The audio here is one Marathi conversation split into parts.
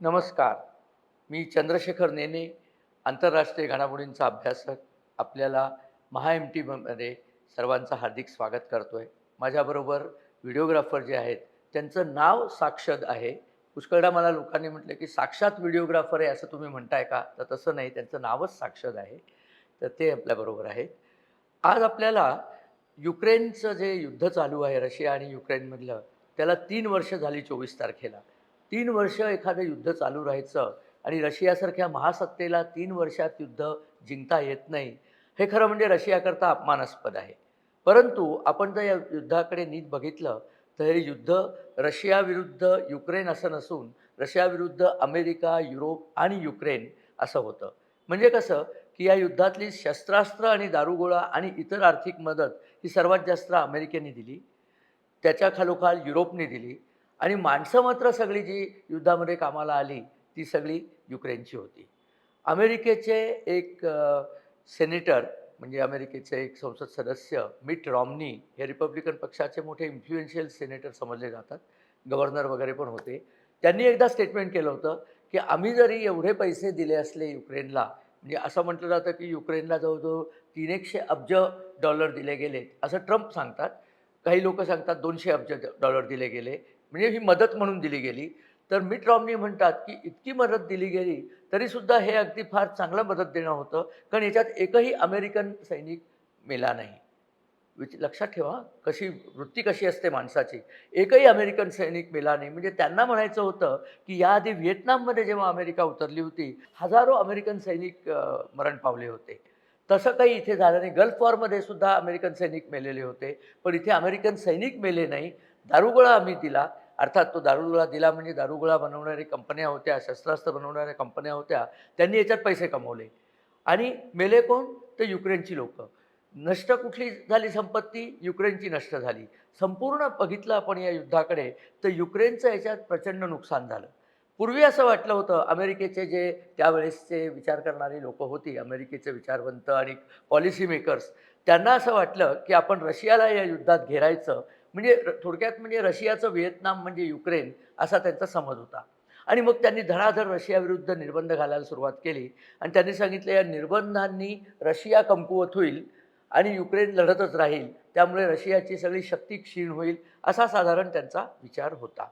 नमस्कार. मी चंद्रशेखर नेने, आंतरराष्ट्रीय घडामोडींचा अभ्यासक. आपल्याला महा-एम-टीमध्ये सर्वांचं हार्दिक स्वागत करतो आहे. माझ्याबरोबर व्हिडिओग्राफर जे आहेत, त्यांचं नाव साक्षद आहे. पुष्कळदा मला लोकांनी म्हटलं, की साक्षात व्हिडिओग्राफर आहे असं तुम्ही म्हणताय का? तर तसं नाही, त्यांचं नावच साक्षद आहे. तर ते आपल्याबरोबर आहेत. आज आपल्याला युक्रेनचं जे युद्ध चालू आहे रशिया आणि युक्रेनमधलं, त्याला 3 वर्ष झाली 24 तारखेला. 3 वर्ष एखादं युद्ध चालू राहायचं आणि रशियासारख्या महासत्तेला 3 वर्षात युद्ध जिंकता येत नाही, हे खरं म्हणजे रशियाकरता अपमानास्पद आहे. परंतु आपण जर या युद्धाकडे नीट बघितलं, तर हे युद्ध रशियाविरुद्ध युक्रेन असं नसून रशियाविरुद्ध अमेरिका, युरोप आणि युक्रेन असं होतं. म्हणजे कसं, की या युद्धातली शस्त्रास्त्र आणि दारुगोळा आणि इतर आर्थिक मदत ही सर्वात जास्त अमेरिकेने दिली. त्याच्या खालोखाल युरोपने दिली आणि माणसं मात्र सगळी जी युद्धामध्ये कामाला आली, ती सगळी युक्रेनची होती. अमेरिकेचे एक सेनेटर म्हणजे अमेरिकेचे एक संसद सदस्य मिट रॉमनी हे रिपब्लिकन पक्षाचे मोठे इन्फ्लुएन्शियल सेनेटर समजले जातात. गव्हर्नर वगैरे पण होते. त्यांनी एकदा स्टेटमेंट केलं होतं, की आम्ही जरी एवढे पैसे दिले असले युक्रेनला, म्हणजे असं म्हटलं जातं, की युक्रेनला जवळ-जवळ 300 अब्ज डॉलर दिले गेले, असं ट्रम्प सांगतात. काही लोकं सांगतात 200 अब्ज डॉलर दिले गेले. म्हणजे ही मदत म्हणून दिली गेली. तर मिट रॉमनी म्हणतात, की इतकी मदत दिली गेली, तरीसुद्धा हे अगदी फार चांगलं मदत देणं होतं. कारण याच्यात एकही अमेरिकन सैनिक मेला नाही. लक्षात ठेवा कशी वृत्ती कशी असते माणसाची. एकही अमेरिकन सैनिक मेला नाही. म्हणजे त्यांना म्हणायचं होतं, की याआधी व्हिएतनाममध्ये जेव्हा अमेरिका उतरली होती, हजारो अमेरिकन सैनिक मरण पावले होते. तसं काही इथे झालं नाही. गल्फ वॉरमध्ये सुद्धा अमेरिकन सैनिक मेलेले होते. पण इथे अमेरिकन सैनिक मेले नाही. दारुगोळा आम्ही दिला. अर्थात तो दारुगोळा दिला म्हणजे दारुगोळा बनवणाऱ्या कंपन्या होत्या, शस्त्रास्त्र बनवणाऱ्या कंपन्या होत्या. त्यांनी याच्यात पैसे कमवले. आणि मेले कोण? तर युक्रेनची लोकं. नष्ट कुठली झाली संपत्ती? युक्रेनची नष्ट झाली. संपूर्ण बघितलं आपण या युद्धाकडे, तर युक्रेनचं याच्यात प्रचंड नुकसान झालं. पूर्वी असं वाटलं होतं अमेरिकेचे जे त्यावेळेसचे विचार करणारी लोकं होती, अमेरिकेचे विचारवंत आणि पॉलिसी मेकर्स, त्यांना असं वाटलं, की आपण रशियाला या युद्धात घेरायचं. म्हणजे थोडक्यात म्हणजे रशियाचं व्हिएतनाम म्हणजे युक्रेन असा त्यांचा समज होता. आणि मग त्यांनी धडाधड रशियाविरुद्ध निर्बंध घालायला सुरुवात केली आणि त्यांनी सांगितलं या निर्बंधांनी रशिया कमकुवत होईल आणि युक्रेन लढतच राहील. त्यामुळे रशियाची सगळी शक्ती क्षीण होईल, असा साधारण त्यांचा विचार होता.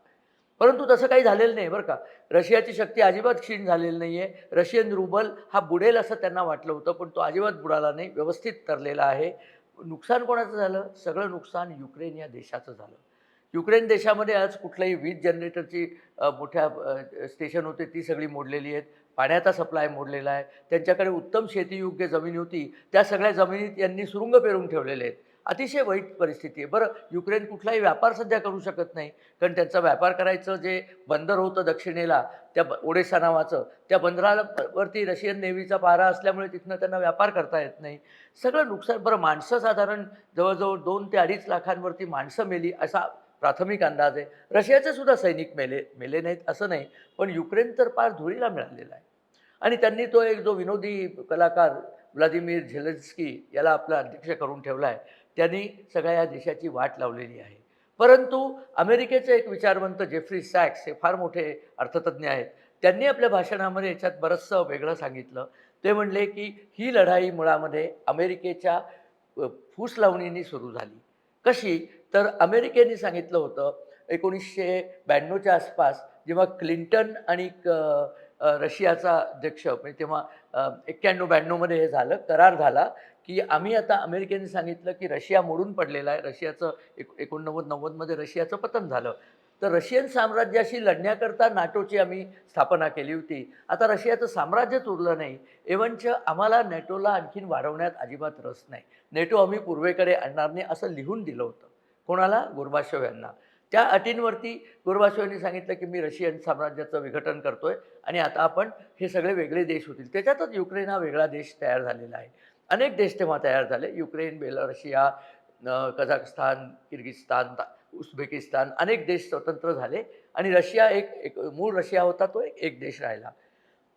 परंतु तसं काही झालेलं नाही बरं का. रशियाची शक्ती अजिबात क्षीण झालेली नाही आहे. रशियन रुबल हा बुडेल असं त्यांना वाटलं होतं, पण तो अजिबात बुडाला नाही. व्यवस्थित तरलेला आहे. नुकसान कोणाचं झालं? सगळं नुकसान युक्रेन या देशाचं झालं. युक्रेन देशामध्ये आज कुठल्याही वीज जनरेटरची मोठ्या स्टेशन होते ती सगळी मोडलेली आहेत. पाण्याचा सप्लाय मोडलेला आहे. त्यांच्याकडे उत्तम शेतीयोग्य जमीन होती. त्या सगळ्या जमिनीत यांनी सुरुंग पेरून ठेवलेले आहेत. अतिशय वाईट परिस्थिती आहे. बरं युक्रेन कुठलाही व्यापार सध्या करू शकत नाही. कारण त्यांचा व्यापार करायचं जे बंदर होतं दक्षिणेला त्या ओडेसा नावाचं, त्या बंदराला वरती रशियन नेव्हीचा पहारा असल्यामुळे तिथनं त्यांना व्यापार करता येत नाही. सगळं नुकसान बरं माणसं साधारण जवळ-जवळ 2 ते 2.5 लाखांवरती माणसं मेली असा प्राथमिक अंदाज आहे. रशियाचे सुद्धा सैनिक मेले, मेले नाहीत असं नाही. पण युक्रेन तर पार धुळीला मिळालेला आहे. आणि त्यांनी तो एक जो विनोदी कलाकार व्लादिमीर झेलेन्स्की याला आपला अध्यक्ष करून ठेवला आहे. त्यांनी सगळ्या या देशाची वाट लावलेली आहे. परंतु अमेरिकेचे एक विचारवंत जेफ्री सॅक्स हे फार मोठे अर्थतज्ञ आहेत. त्यांनी आपल्या भाषणामध्ये याच्यात बरचसं वेगळं सांगितलं. ते म्हणले, की ही लढाई मुळामध्ये अमेरिकेच्या फूस लावणीनी सुरू झाली. कशी? तर अमेरिकेने सांगितलं होतं 1992च्या आसपास जेव्हा क्लिंटन आणि रशियाचा अध्यक्ष म्हणजे तेव्हा 91-92 मध्ये हे झालं, करार झाला, की आम्ही आता अमेरिकेने सांगितलं, की रशिया मोडून पडलेला आहे. रशियाचं 89-90 मध्ये रशियाचं पतन झालं. तर रशियन साम्राज्याशी लढण्याकरता नाटोची आम्ही स्थापना केली होती. आता रशियाचं साम्राज्यच उरलं नाही. एवंच आम्हाला नेटोला आणखीन वाढवण्यात अजिबात रस नाही. नेटो आम्ही पूर्वेकडे आणणार नाही असं लिहून दिलं होतं. कोणाला? गोर्बाचोव्ह यांना. त्या अटींवरती गोर्बाचोव्ह यांनी सांगितलं, की मी रशियन साम्राज्याचं विघटन करतोय आणि आता आपण हे सगळे वेगळे देश होतील. त्याच्यातच युक्रेन हा वेगळा देश तयार झालेला आहे. अनेक देश तेव्हा तयार झाले. युक्रेन, बेलारशिया, कझाकस्तान, किर्गिस्तान, उझबेकिस्तान अनेक देश स्वतंत्र झाले आणि रशिया एक एक मूळ रशिया होता तो एक देश राहिला.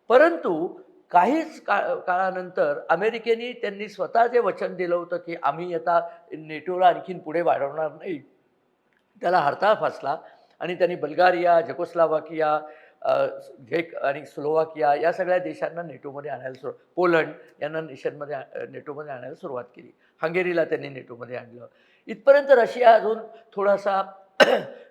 परंतु काहीच काळानंतर अमेरिकेने त्यांनी स्वतः जे वचन दिलं होतं, की आम्ही आता नेटोला आणखीन पुढे वाढवणार नाही. त्याला हरताळ फासला आणि त्यांनी बल्गारिया, झेकोस्लोवाकिया, झेक आणि स्लोवाकिया या सगळ्या देशांना नेटोमध्ये आणायला पोलंड यांना नेटोमध्ये आणायला सुरुवात केली. हंगेरीला त्यांनी नेटोमध्ये आणलं. इथपर्यंत रशिया अजून थोडासा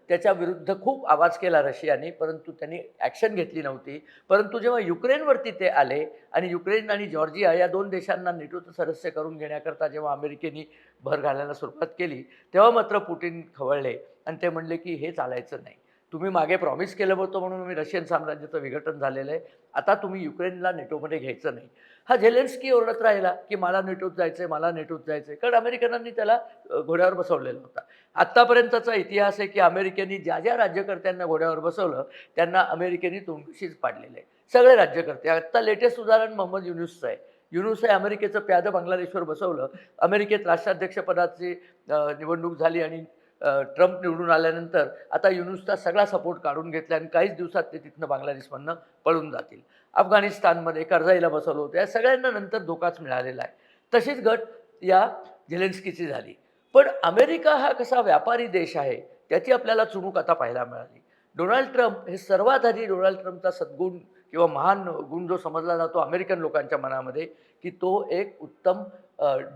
त्याच्या विरुद्ध खूप आवाज केला रशियाने, परंतु त्यांनी ॲक्शन घेतली नव्हती. परंतु जेव्हा युक्रेनवरती ते आले आणि युक्रेन आणि जॉर्जिया या 2 देशांना नेटोचं सदस्य करून घेण्याकरता जेव्हा अमेरिकेने भर घालायला सुरुवात केली, तेव्हा मात्र पुटिन खवळले आणि ते म्हणले की हे चालायचं नाही. तुम्ही मागे प्रॉमिस केलं होतं म्हणून मी रशियन साम्राज्याचं विघटन झालेलं आहे. आता तुम्ही युक्रेनला नेटोमध्ये घ्यायचं नाही. हा झेलेन्स्की ओरडत राहिला की मला नेटोत जायचं आहे, मला नेटोत जायचं आहे. कारण अमेरिकनांनी त्याला घोड्यावर बसवलेला होता. आत्तापर्यंतचा इतिहास आहे की अमेरिकेने ज्या ज्या राज्यकर्त्यांना घोड्यावर बसवलं त्यांना अमेरिकेने तोंडशीच पाडलेलं आहे. सगळे राज्यकर्ते. आत्ता लेटेस्ट उदाहरण मोहम्मद युनूसचं आहे. युनूस आहे अमेरिकेचं प्यादं बांगलादेशवर बसवलं. अमेरिकेत राष्ट्राध्यक्षपदाची निवडणूक झाली आणि ट्रम्प निवडून आल्यानंतर आता युनूसचा सगळा सपोर्ट काढून घेतला आणि काहीच दिवसात ते तिथनं बांगलादेशमधनं पळून जातील. अफगाणिस्तानमध्ये करजाईला बसवलं होतं. या सगळ्यांना नंतर धोकाच मिळालेला आहे. तशीच गट या झेलेन्स्कीची झाली. पण अमेरिका हा कसा व्यापारी देश आहे त्याची आपल्याला चुणूक आता पाहायला मिळाली. डोनाल्ड ट्रम्प हे सर्वात आधी डोनाल्ड ट्रम्पचा सद्गुण किंवा महान गुण जो समजला जातो अमेरिकन लोकांच्या मनामध्ये की तो एक उत्तम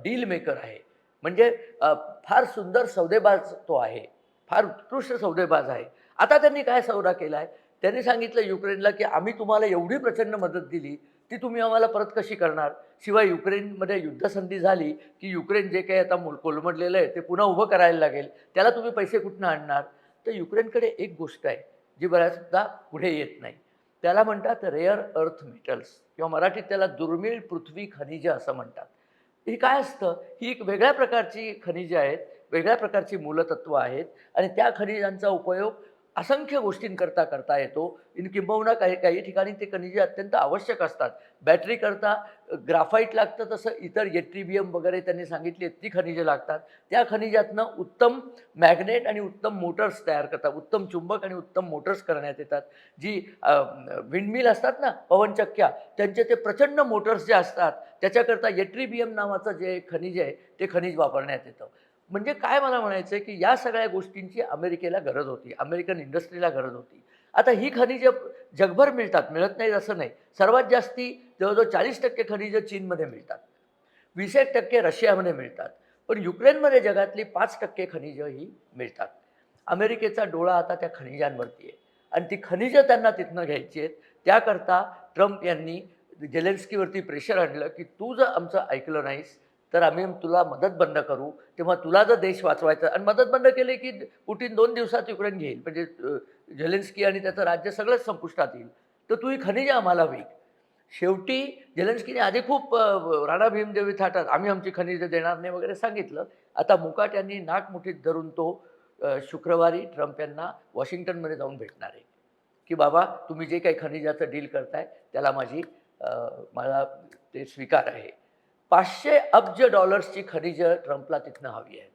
डील मेकर आहे. म्हणजे फार सुंदर सौदेबाज तो आहे, फार उत्कृष्ट सौदेबाज आहे. आता त्यांनी काय सौदा केला आहे? त्यांनी सांगितलं युक्रेनला की आम्ही तुम्हाला एवढी प्रचंड मदत दिली ती तुम्ही आम्हाला परत कशी करणार? शिवाय युक्रेनमध्ये युद्धसंधी झाली की युक्रेन जे काही आता कोलमडलेलं आहे ते पुन्हा उभं करायला लागेल. त्याला तुम्ही पैसे कुठनं आणणार? तर युक्रेनकडे एक गोष्ट आहे जी बऱ्याचदा पुढे येत नाही. त्याला म्हणतात रेअर अर्थ मेटल्स किंवा मराठीत त्याला दुर्मिळ पृथ्वी खनिजं असं म्हणतात. हे काय असतं? ही एक वेगळ्या प्रकारची खनिजं आहेत, वेगळ्या प्रकारची मूलतत्व आहेत आणि त्या खनिजांचा उपयोग असंख्य गोष्टींकरता करता येतो. किंबहुना काही काही ठिकाणी ते खनिजे अत्यंत आवश्यक असतात. बॅटरीकरता ग्राफाईट लागतं, तसं इतर एट्रिबियम वगैरे त्यांनी सांगितली ती खनिजे लागतात. त्या खनिजातनं उत्तम मॅग्नेट आणि उत्तम मोटर्स तयार करतात. उत्तम चुंबक आणि उत्तम मोटर्स करण्यात येतात. जी विंडमिल असतात ना, पवनचक्क्या, त्यांचे ते प्रचंड मोटर्स जे असतात त्याच्याकरता एट्रिबियम नावाचं जे खनिज आहे ते खनिज वापरण्यात येतं. म्हणजे काय मला म्हणायचं आहे की या सगळ्या गोष्टींची अमेरिकेला गरज होती, अमेरिकन इंडस्ट्रीला गरज होती. आता ही खनिजं जगभर मिळतात, मिळत नाहीत असं नाही. सर्वात जास्ती जवळजवळ 40% खनिजं चीनमध्ये मिळतात, 20% रशियामध्ये मिळतात. पण युक्रेनमध्ये जगातली 5% खनिजं ही मिळतात. अमेरिकेचा डोळा आता त्या खनिजांवरती आहे आणि ती खनिजं त्यांना तिथनं घ्यायची आहेत. त्याकरता ट्रम्प यांनी झेलेन्स्कीवरती प्रेशर आणलं की तू जर आमचं ऐकलं नाहीस तर आम्ही तुला मदत बंद करू. तेव्हा तुला जर देश वाचवायचा आणि मदत बंद केली की पुटिन 2 दिवसात युक्रेन घेईल. म्हणजे झेलेन्स्की आणि त्याचं राज्य सगळंच संपुष्टात येईल. तर तू ही खनिजं आम्हाला विक. शेवटी झेलेन्स्कीने आधी खूप राणा भीमदेवी थाटात आम्ही आमची खनिजं देणार नाही वगैरे सांगितलं. आता मुकाट यांनी नाक मुठीत धरून तो शुक्रवारी ट्रम्प यांना वॉशिंग्टनमध्ये जाऊन भेटणार आहे की बाबा तुम्ही जे काही खनिजाचं डील करताय त्याला मला ते स्वीकार आहे. 500 अब्ज डॉलर्सची खनिजं ट्रम्पला तिथनं हवी आहेत.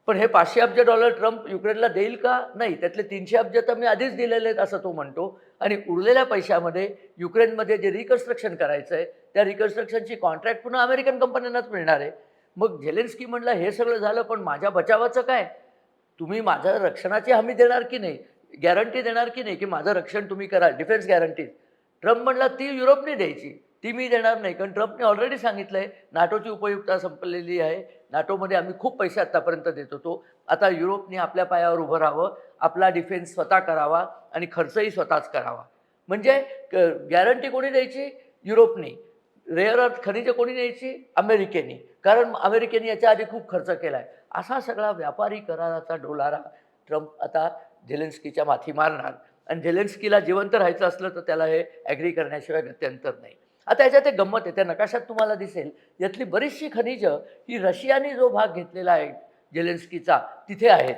पण हे 500 अब्ज डॉलर ट्रम्प युक्रेनला देईल का? नाही. त्यातले 300 अब्ज तर मी आधीच दिलेले आहेत असं तो म्हणतो आणि उरलेल्या पैशामध्ये युक्रेनमध्ये जे रिकन्स्ट्रक्शन करायचं आहे त्या रिकन्स्ट्रक्शनची कॉन्ट्रॅक्ट पुन्हा अमेरिकन कंपन्यांनाच मिळणार आहे. मग झेलेन्स्की म्हणला हे सगळं झालं पण माझ्या बचावाचं काय? तुम्ही माझ्या रक्षणाची हमी देणार की नाही? गॅरंटी देणार की नाही की माझं रक्षण तुम्ही करा, डिफेन्स गॅरंटी. ट्रम्प म्हणला ती युरोपने द्यायची, ती मी देणार नाही. कारण ट्रम्पने ऑलरेडी सांगितलं आहे नाटोची उपयुक्तता संपलेली आहे. नाटोमध्ये आम्ही खूप पैसे आत्तापर्यंत देत होतो. आता युरोपने आपल्या पायावर उभं राहावं, आपला डिफेन्स स्वतः करावा आणि खर्चही स्वतःच करावा. म्हणजे गॅरंटी कोणी द्यायची? युरोपने. रेअर अर्थ खनिजं कोणी द्यायची? अमेरिकेने. कारण अमेरिकेने याच्या आधी खूप खर्च केला आहे. असा सगळा व्यापारी कराराचा डोलारा ट्रम्प आता झेलेन्स्कीच्या माथी मारणार आणि झेलेन्स्कीला जिवंत राहायचं असलं तर त्याला हे ॲग्री करण्याशिवाय गत्यंतर नाही. आता याच्यात एक गंमत आहे. त्या नकाशात तुम्हाला दिसेल यातली बरीचशी खनिजं ही रशियाने जो भाग घेतलेला आहे झेलेन्स्कीचा तिथे आहेत.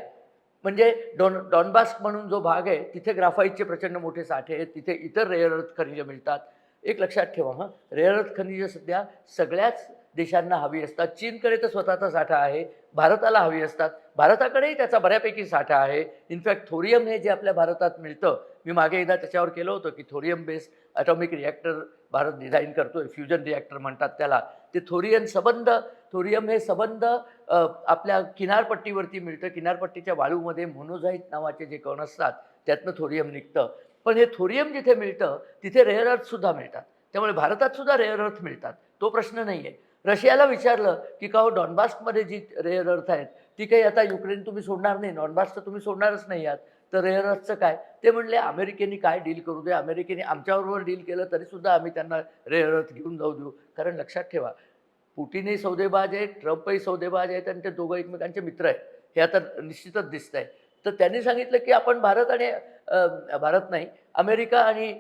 म्हणजे डॉनबास्क म्हणून जो भाग आहे तिथे ग्राफाईटचे प्रचंड मोठे साठे आहेत. तिथे इतर रेअर अर्थ खनिजं मिळतात. एक लक्षात ठेवा रेअर अर्थ खनिजं सध्या सगळ्याच देशांना हवी असतात. चीनकडे तर स्वतःचा साठा आहे, भारताला हवी असतात. भारताकडेही त्याचा बऱ्यापैकी साठा आहे. इनफॅक्ट थोरियम हे जे आपल्या भारतात मिळतं, मी मागे एकदा त्याच्यावर केलं होतं की thorium based atomic reactor Bharat design करतो आहे, फ्युजन रिॲक्टर म्हणतात त्याला. ते थोरियम हे सबंध आपल्या किनारपट्टीवरती मिळतं. किनारपट्टीच्या वाळूमध्ये मोनोझाईट नावाचे जे कण असतात त्यातनं थोरियम निघतं. पण हे थोरियम जिथे मिळतं तिथे रेअर अर्थसुद्धा मिळतात. त्यामुळे भारतात सुद्धा रेअर अर्थ मिळतात, तो प्रश्न नाही आहे. रशियाला विचारलं की का हो डॉनबास्कमध्ये जी रेअर अर्थ आहेत ती काही आता युक्रेन तुम्ही सोडणार नाही, डॉनबास तर तुम्ही सोडणारच नाही आहात, तर रेअर अर्थचं काय? ते म्हणले अमेरिकेने काय डील करू दे, अमेरिकेने आमच्याबरोबर डील केलं तरीसुद्धा आम्ही त्यांना रेअर अर्थ घेऊन जाऊ देऊ. कारण लक्षात ठेवा, पुटिनही सौदेबाज आहेत, ट्रम्पही सौदेबाज आहेत आणि ते दोघं एकमेकांचे मित्र आहेत. हे आता निश्चितच दिसतंय. तर त्यांनी सांगितलं की आपण भारत आणि भारत नाही, अमेरिका आणि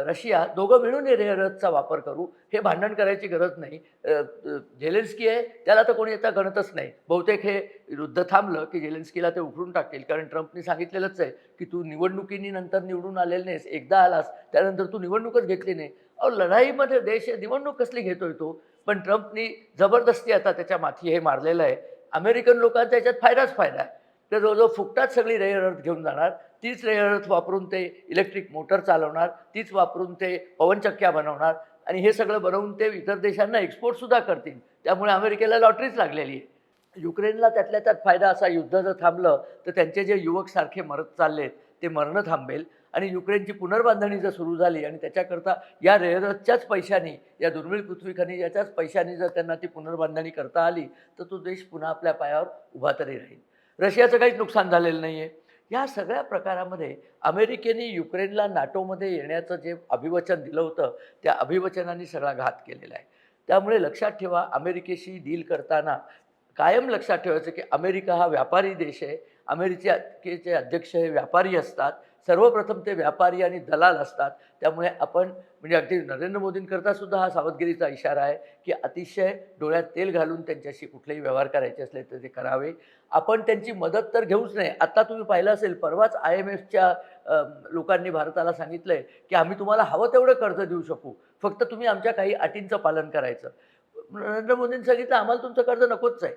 रशिया दोघं मिळून हे रेअर अर्थचा वापर करू. हे भांडण करायची गरज नाही. झेलेन्स्की आहे त्याला तर कोणी आता गणतच नाही. बहुतेक हे युद्ध थांबलं की झेलेन्स्कीला ते उखडून टाकतील. कारण ट्रम्पनी सांगितलेलंच आहे की तू निवडणुकीनी नंतर निवडून आलेला नाहीस. एकदा आलास त्यानंतर तू निवडणूकच घेतली नाही. अहो लढाईमध्ये देश आहे, निवडणूक कसली घेतोय तो? पण ट्रम्पनी जबरदस्ती आता त्याच्या माथी हे मारलेलं आहे. अमेरिकन लोकांचा याच्यात फायदाच फायदा आहे. ते जवळजवळ फुकटात सगळी रेअर अर्थ घेऊन जाणार. तीच रेअर अर्थ वापरून ते इलेक्ट्रिक मोटर चालवणार, तीच वापरून ते पवनचक्क्या बनवणार आणि हे सगळं बनवून ते इतर देशांना एक्सपोर्टसुद्धा करतील. त्यामुळे अमेरिकेला लॉटरीच लागलेली आहे. युक्रेनला त्यातल्या त्यात फायदा असा, युद्ध जर थांबलं तर त्यांचे जे युवक सारखे मरत चाललेत ते मरणं थांबेल आणि युक्रेनची पुनर्बांधणी जर सुरू झाली आणि त्याच्याकरता या रेअर अर्थच्याच पैशाने, या दुर्मिळ पृथ्वी खनिजाच्याच पैशाने जर त्यांना ती पुनर्बांधणी करता आली तर तो देश पुन्हा आपल्या पायावर उभा तरी राहील. रशियाचं काहीच नुकसान झालेलं नाही आहे. या सगळ्या प्रकारामध्ये अमेरिकेने युक्रेनला नाटोमध्ये येण्याचं जे अभिवचन दिलं होतं त्या अभिवचनाने सगळा घात केलेला आहे. त्यामुळे लक्षात ठेवा, अमेरिकेशी डील करताना कायम लक्षात ठेवायचं की अमेरिका हा व्यापारी देश आहे. अमेरिकेचे अध्यक्ष हे व्यापारी असतात. सर्वप्रथम ते व्यापारी आणि दलाल असतात. त्यामुळे आपण म्हणजे अगदी नरेंद्र मोदींकरता सुद्धा हा सावधगिरीचा इशारा आहे की अतिशय डोळ्यात तेल घालून त्यांच्याशी कुठलेही व्यवहार करायचे असले तर ते करावे. आपण त्यांची मदत तर घेऊच नाही. आत्ता तुम्ही पाहिलं असेल, परवाच IMFच्या लोकांनी भारताला सांगितलं आहे की आम्ही तुम्हाला हवं तेवढं कर्ज देऊ शकू, फक्त तुम्ही आमच्या काही अटींचं पालन करायचं. नरेंद्र मोदींनी सांगितलं आम्हाला तुमचं कर्ज नकोच आहे.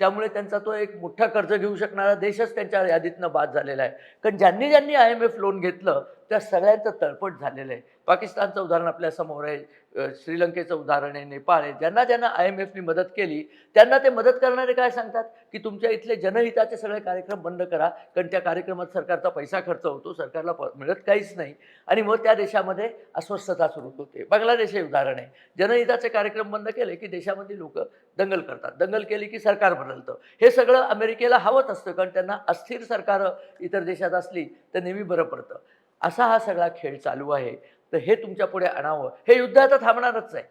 त्यामुळे त्यांचा तो एक मोठा कर्ज घेऊ शकणारा देशच त्यांच्या यादीतनं बाद झालेला आहे. कारण ज्यांनी ज्यांनी IMF लोन घेतलं त्या सगळ्यांचं तळपट झालेलं आहे. पाकिस्तानचं उदाहरण आपल्यासमोर आहे, श्रीलंकेचं उदाहरण आहे, नेपाळ आहे. ज्यांना ज्यांना IMFनी मदत केली त्यांना ते मदत करणारे काय सांगतात की तुमच्या इथले जनहिताचे सगळे कार्यक्रम बंद करा, कारण त्या कार्यक्रमात सरकारचा पैसा खर्च होतो, सरकारला मिळत काहीच नाही आणि मग त्या देशामध्ये अस्वस्थता सुरू होते. बांगलादेश हे उदाहरण आहे. जनहिताचे कार्यक्रम बंद केले की देशामध्ये लोक दंगल करतात, दंगल केली की सरकार बदलतं. हे सगळं अमेरिकेला हवंच असतं, कारण त्यांना अस्थिर सरकारं इतर देशात असली तर नेहमी बरं पडतं. असा हा सगळा खेळ चालू आहे. तर हे तुमच्या पुढे आणावं. हे युद्ध आता थांबणारच आहे.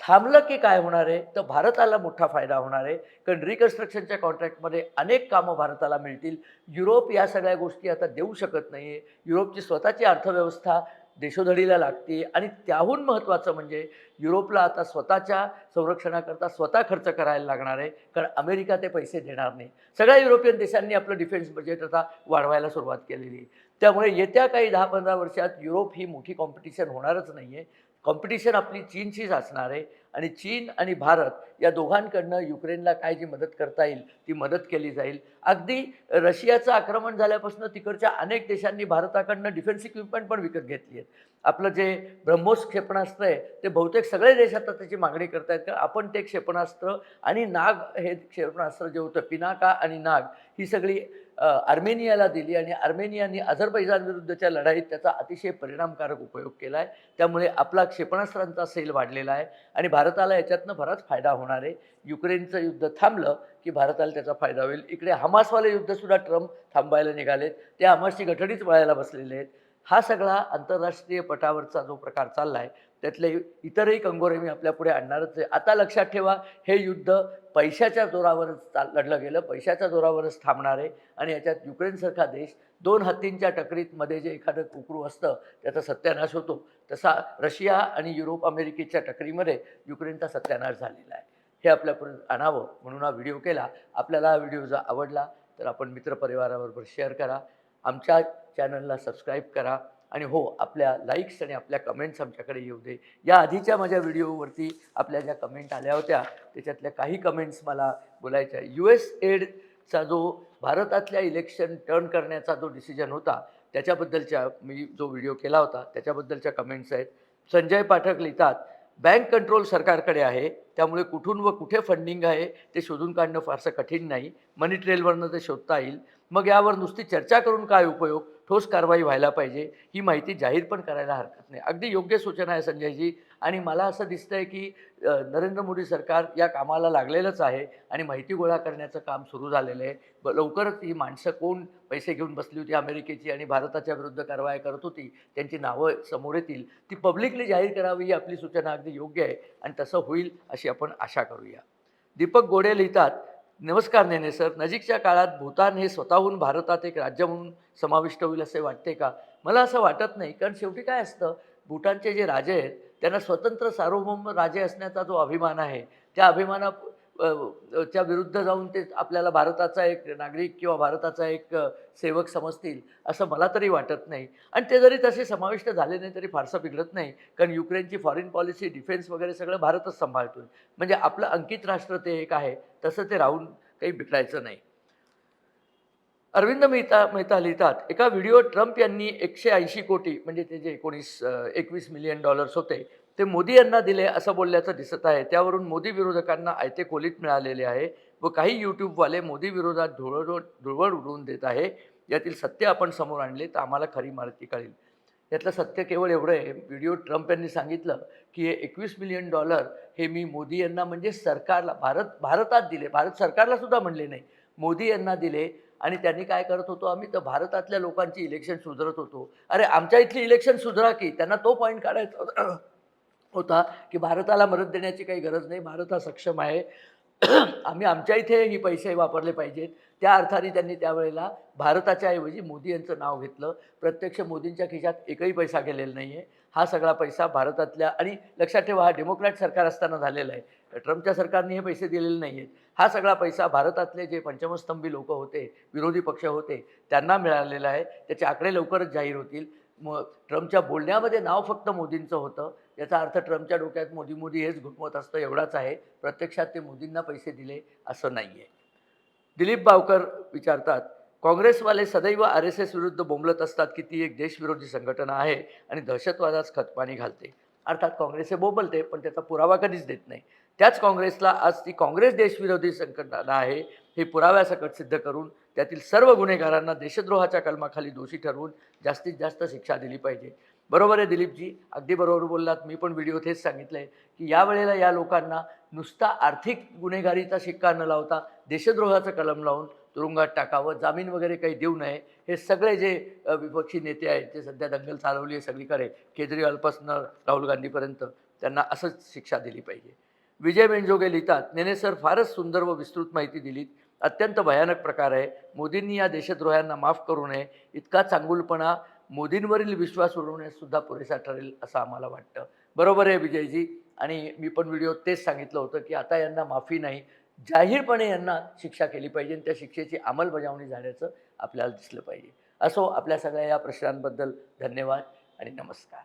थांबलं की काय होणार आहे, तर भारताला मोठा फायदा होणार आहे. कारण रिकन्स्ट्रक्शनच्या कॉन्ट्रॅक्टमध्ये अनेक कामं भारताला मिळतील. युरोप या सगळ्या गोष्टी आता देऊ शकत नाही आहे. युरोपची स्वतःची अर्थव्यवस्था देशोधडीला लागते आणि त्याहून महत्त्वाचं म्हणजे युरोपला आता स्वतःच्या संरक्षणाकरता स्वतः खर्च करायला लागणार आहे, कारण अमेरिका ते पैसे देणार नाही. सगळ्या युरोपियन देशांनी आपलं डिफेन्स बजेट आता वाढवायला सुरुवात केलेली आहे. त्यामुळे येत्या काही 10-15 वर्षात युरोप ही मोठी कॉम्पिटिशन होणारच नाही आहे. कॉम्पिटिशन आपली चीनशीच असणार आहे आणि चीन आणि भारत या दोघांकडनं युक्रेनला काय जी मदत करता येईल ती मदत केली जाईल. अगदी रशियाचं आक्रमण झाल्यापासून तिकडच्या अनेक देशांनी भारताकडनं डिफेन्स इक्विपमेंट पण विकत घेतली आहेत. आपलं जे ब्रह्मोस क्षेपणास्त्र आहे ते बहुतेक सगळे देश आता त्याची मागणी करत आहेत, कारण आपण ते क्षेपणास्त्र आणि नाग हे क्षेपणास्त्र जे होतं, पिनाका आणि नाग, ही सगळी आर्मेनियाला दिली आणि आर्मेनियाने अझरबैजानविरुद्धच्या लढाईत त्याचा अतिशय परिणामकारक उपयोग केला आहे. त्यामुळे आपला क्षेपणास्त्रांचा सेल वाढलेला आहे आणि भारताला याच्यातनं बराच फायदा होणार आहे. युक्रेनचं युद्ध थांबलं की भारताला त्याचा फायदा होईल. इकडे हमासवाले युद्धसुद्धा ट्रम्प थांबायला निघालेत. ते हमासची गठडीच वळायला बसलेले आहेत. हा सगळा आंतरराष्ट्रीय पटावरचा जो प्रकार चालला आहे त्यातले इतरही कंगोरे मी आपल्यापुढे आणणारच आहे. आता लक्षात ठेवा, हे युद्ध पैशाच्या जोरावरच लढलं गेलं, पैशाच्या जोरावरच थांबणार आहे आणि याच्यात युक्रेनसारखा देश 2 हत्तींच्या टकरीत मध्ये जे एखादं कुकरू असतं त्याचा सत्यानाश होतो, तसा रशिया आणि युरोप अमेरिकेच्या टकरीमध्ये युक्रेनचा सत्यानाश झालेला आहे. हे आपल्यापर्यंत आणावं म्हणून हा व्हिडिओ केला. आपल्याला हा व्हिडिओ जर आवडला तर आपण मित्रपरिवाराबरोबर शेअर करा, आमच्या चॅनलला सबस्क्राईब करा आणि हो, आपल्या लाईक्स आणि आपल्या कमेंट्स आमच्याकडे येऊ दे. या आधीच्या माझ्या व्हिडिओवरती आपल्या ज्या कमेंट आल्या होत्या त्याच्यातल्या काही कमेंट्स मला बोलायच्या आहे. US एडचा जो भारतातल्या इलेक्शन टर्न करण्याचा जो डिसिजन होता त्याच्याबद्दलच्या मी जो व्हिडिओ केला होता त्याच्याबद्दलच्या कमेंट्स आहेत. संजय पाठक लिहितात, बँक कंट्रोल सरकारकडे आहे, त्यामुळे कुठून व कुठे फंडिंग आहे ते शोधून काढणं फारसं कठीण नाही. मनी ट्रेलवरनं ते शोधता येईल. मग यावर नुसती चर्चा करून काय उपयोग? ठोस कारवाई व्हायला पाहिजे. ही माहिती जाहीर पण करायला हरकत नाही. अगदी योग्य सूचना आहे संजयजी. आणि मला असं दिसतंय की नरेंद्र मोदी सरकार या कामाला लागलेलंच आहे आणि माहिती गोळा करण्याचं काम सुरू झालेलं आहे. लवकरच ही माणसं कोण पैसे घेऊन बसली होती अमेरिकेची आणि भारताच्या विरुद्ध कारवाया करत होती, त्यांची नावं समोर येतील. ती पब्लिकली जाहीर करावी ही आपली सूचना अगदी योग्य आहे आणि तसं होईल अशी आपण आशा करूया. दीपक गोडे लिहितात, नमस्कार नेने सर, नजीकच्या काळात भूतान हे स्वतःहून भारतात एक राज्य म्हणून समाविष्ट होईल असे वाटते का? मला असं वाटत नाही, कारण शेवटी काय असतं, भूटानचे जे राजे आहेत त्यांना स्वतंत्र सार्वभौम राजे असण्याचा जो अभिमान आहे, त्या च्या विरुद्ध जाऊन ते आपल्याला भारताचा एक नागरिक किंवा भारताचा एक सेवक समजतील असं मला तरी वाटत नाही. आणि ते जरी तसे समाविष्ट झाले नाही तरी फारसं बिघडत नाही, कारण युक्रेनची फॉरेन पॉलिसी, डिफेन्स वगैरे सगळं भारतच सांभाळतोय. म्हणजे आपलं अंकित राष्ट्र ते एक आहे, तसं ते राहून काही बिघडायचं नाही. अरविंद मेहता लिहितात, एका व्हिडिओ ट्रम्प यांनी 180 कोटी म्हणजे ते जे 21 मिलियन डॉलर्स होते ते मोदी यांना दिले असं बोलल्याचं दिसत आहे. त्यावरून मोदी विरोधकांना आयते खोलीत मिळालेले आहे व काही यूट्यूबवाले मोदी विरोधात धुळवड उडवून देत आहे. यातील सत्य आपण समोर आणले तर आम्हाला खरी माहिती कळेल. यातलं सत्य केवळ एवढं आहे, व्हिडिओ ट्रम्प यांनी सांगितलं की हे 21 मिलियन डॉलर हे मी मोदी यांना म्हणजे सरकारला भारतात दिले, भारत सरकारला सुद्धा म्हणले नाही, मोदी यांना दिले. आणि त्यांनी काय करत होतो आम्ही, तर भारतातल्या लोकांची इलेक्शन सुधारत होतो. अरे आमच्या इथली इलेक्शन सुधारा की, त्यांना तो पॉईंट काढायचा होता की भारताला मदत देण्याची काही गरज नाही, भारत हा सक्षम आहे. आम्ही आमच्या इथे ही पैसे वापरले पाहिजेत. त्या अर्थाने त्यांनी त्यावेळेला भारताच्या ऐवजी मोदी यांचं नाव घेतलं. प्रत्यक्ष मोदींच्या खिशात एकही पैसा गेलेला नाही आहे. हा सगळा पैसा भारतातल्या, आणि लक्षात ठेवा हा डेमोक्रॅट सरकार असताना झालेला आहे. ट्रम्पच्या सरकारने हे पैसे दिलेले नाही आहेत. हा सगळा पैसा भारतातले जे पंचमस्तंभी लोकं होते, विरोधी पक्ष होते, त्यांना मिळालेला आहे. त्याचे आकडे लवकरच जाहीर होतील. मग ट्रम्पच्या बोलण्यामध्ये नाव फक्त मोदींचं होतं. याचा अर्थ ट्रम्पच्या डोक्यात मोदी मोदी हेच घुमवत असतं एवढाच आहे. प्रत्यक्षात ते मोदींना पैसे दिले असं नाही आहे. दिलीप बावकर विचारतात, काँग्रेसवाले सदैव RSS विरुद्ध बोंबलत असतात की ती एक देशविरोधी संघटना आहे आणि दहशतवादास खतपाणी घालते. अर्थात काँग्रेस हे बोंबलते पण त्याचा पुरावा कधीच देत नाही. त्याच काँग्रेसला आज ती काँग्रेस देशविरोधी संघटना आहे हे पुराव्यासकट सिद्ध करून त्यातील सर्व गुन्हेगारांना देशद्रोहाच्या कलमाखाली दोषी ठरवून जास्तीत जास्त शिक्षा दिली पाहिजे. बरोबर आहे दिलीपजी, अगदी बरोबर बोललात. मी पण व्हिडिओत हेच सांगितलं आहे की यावेळेला या लोकांना नुसता आर्थिक गुन्हेगारीचा शिक्का न लावता देशद्रोहाचं कलम लावून तुरुंगात टाकावं, जामीन वगैरे काही देऊ नये. हे सगळे जे विपक्षी नेते आहेत, जे सध्या दंगल चालवली आहे सगळीकडे, केजरीवालपासून राहुल गांधीपर्यंत, त्यांना असंच शिक्षा दिली पाहिजे. विजय बेंजोगे लिहितात, नेने सर फारच सुंदर व विस्तृत माहिती दिलीत. अत्यंत भयानक प्रकार आहे. मोदींनी या देशद्रोह्यांना माफ करू नये. इतका चांगुलपणा मोदींवरील विश्वास उडवण्यासुद्धा पुरेसा ठरेल असं आम्हाला वाटतं. बरोबर आहे विजयजी. आणि मी पण व्हिडिओत तेच सांगितलं होतं की आता यांना माफी नाही, जाहीरपणे यांना शिक्षा केली पाहिजे आणि त्या शिक्षेची अंमलबजावणी झाल्याचं आपल्याला दिसलं पाहिजे. असो, आपल्या सगळ्या या प्रश्नांबद्दल धन्यवाद आणि नमस्कार.